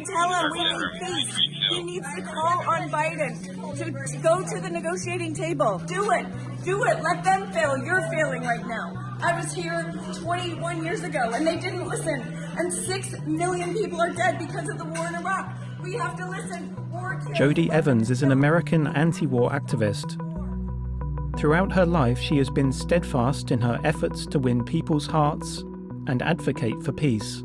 tell him we need peace. He needs to call on Biden to go to the negotiating table. Do it. Do it. Let them fail. You're failing right now. I was here 21 years ago and they didn't listen. And 6 million people are dead because of the war in Iraq. We have to listen. Jodie Evans is an American anti-war activist. Throughout her life, she has been steadfast in her efforts to win people's hearts and advocate for peace.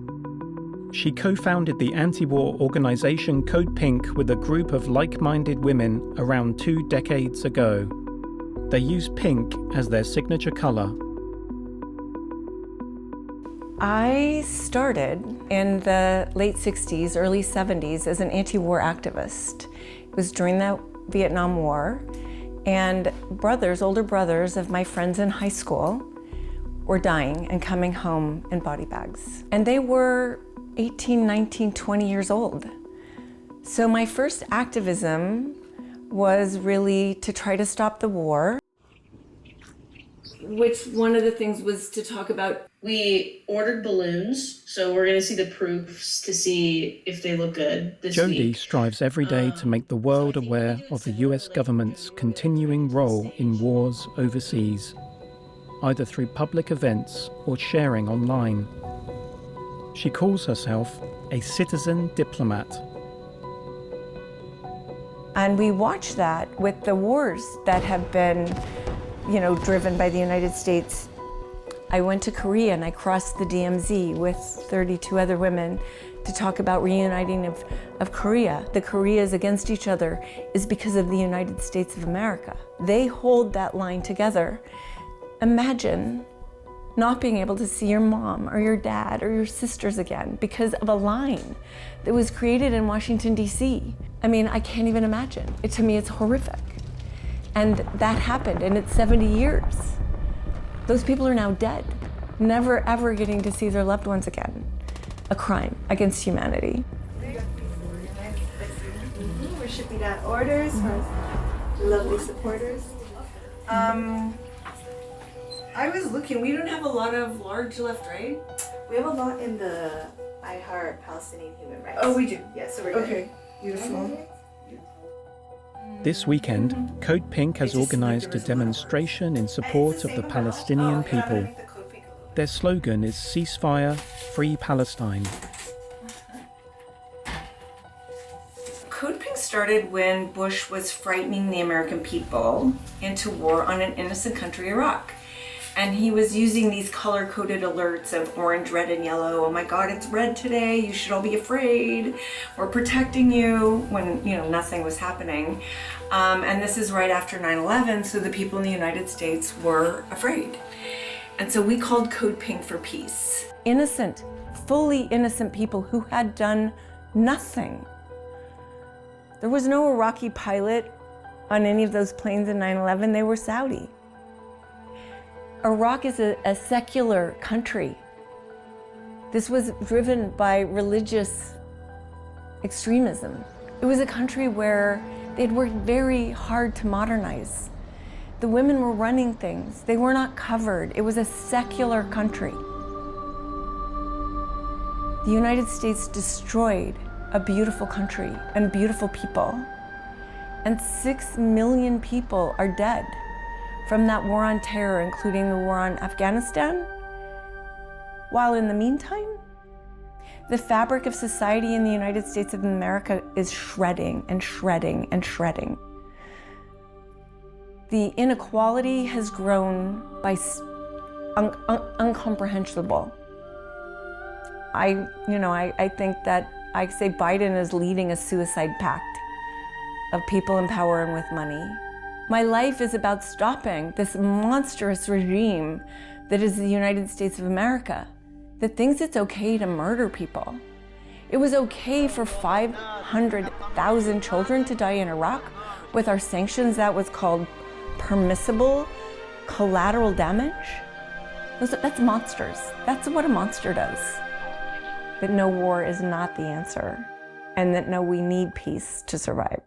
She co-founded the anti-war organization Code Pink with a group of like-minded women around 2 decades ago. They use pink as their signature color. I started in the late 60s, early 70s as an anti-war activist. It was during the Vietnam War, and older brothers of my friends in high school were dying and coming home in body bags. And they were 18, 19, 20 years old. So my first activism was really to try to stop the war. Which one of the things was to talk about? We ordered balloons, so we're going to see the proofs to see if they look good this Jodie week. strives every day to make the world aware of the US government's continuing role in wars overseas, either through public events or sharing online. She calls herself a citizen diplomat. And we watch that with the wars that have been driven by the United States. I went to Korea and I crossed the DMZ with 32 other women to talk about reuniting of Korea. The Koreas against each other is because of the United States of America. They hold that line together. Imagine not being able to see your mom or your dad or your sisters again because of a line that was created in Washington, D.C. I mean, I can't even imagine. To me, it's horrific. And that happened, and it's 70 years. Those people are now dead, never ever getting to see their loved ones again. A crime against humanity. We're shipping out orders for lovely supporters. I was looking, we don't have a lot of large left, right? We have a lot in the I Heart Palestinian Human Rights. Oh, we do? Yes, so we're good. Okay, beautiful. This weekend, Code Pink has organised a demonstration in support of the Palestinian people. Their slogan is Ceasefire, Free Palestine. Code Pink started when Bush was frightening the American people into war on an innocent country, Iraq. And he was using these color-coded alerts of orange, red, and yellow. Oh my God, it's red today. You should all be afraid. We're protecting you, when nothing was happening. And this is right after 9/11, so the people in the United States were afraid. And so we called Code Pink for peace. Innocent, fully innocent people who had done nothing. There was no Iraqi pilot on any of those planes in 9/11. They were Saudi. Iraq is a secular country. This was driven by religious extremism. It was a country where they'd worked very hard to modernize. The women were running things. They were not covered. It was a secular country. The United States destroyed a beautiful country and beautiful people. And 6 million people are dead from that war on terror, including the war on Afghanistan. While in the meantime, the fabric of society in the United States of America is shredding and shredding and shredding. The inequality has grown by incomprehensible. I think that I say Biden is leading a suicide pact of people in power and with money. My life is about stopping this monstrous regime that is the United States of America, that thinks it's okay to murder people. It was okay for 500,000 children to die in Iraq. With our sanctions, that was called permissible collateral damage. That's monsters. That's what a monster does. That no war is not the answer, and that no, we need peace to survive.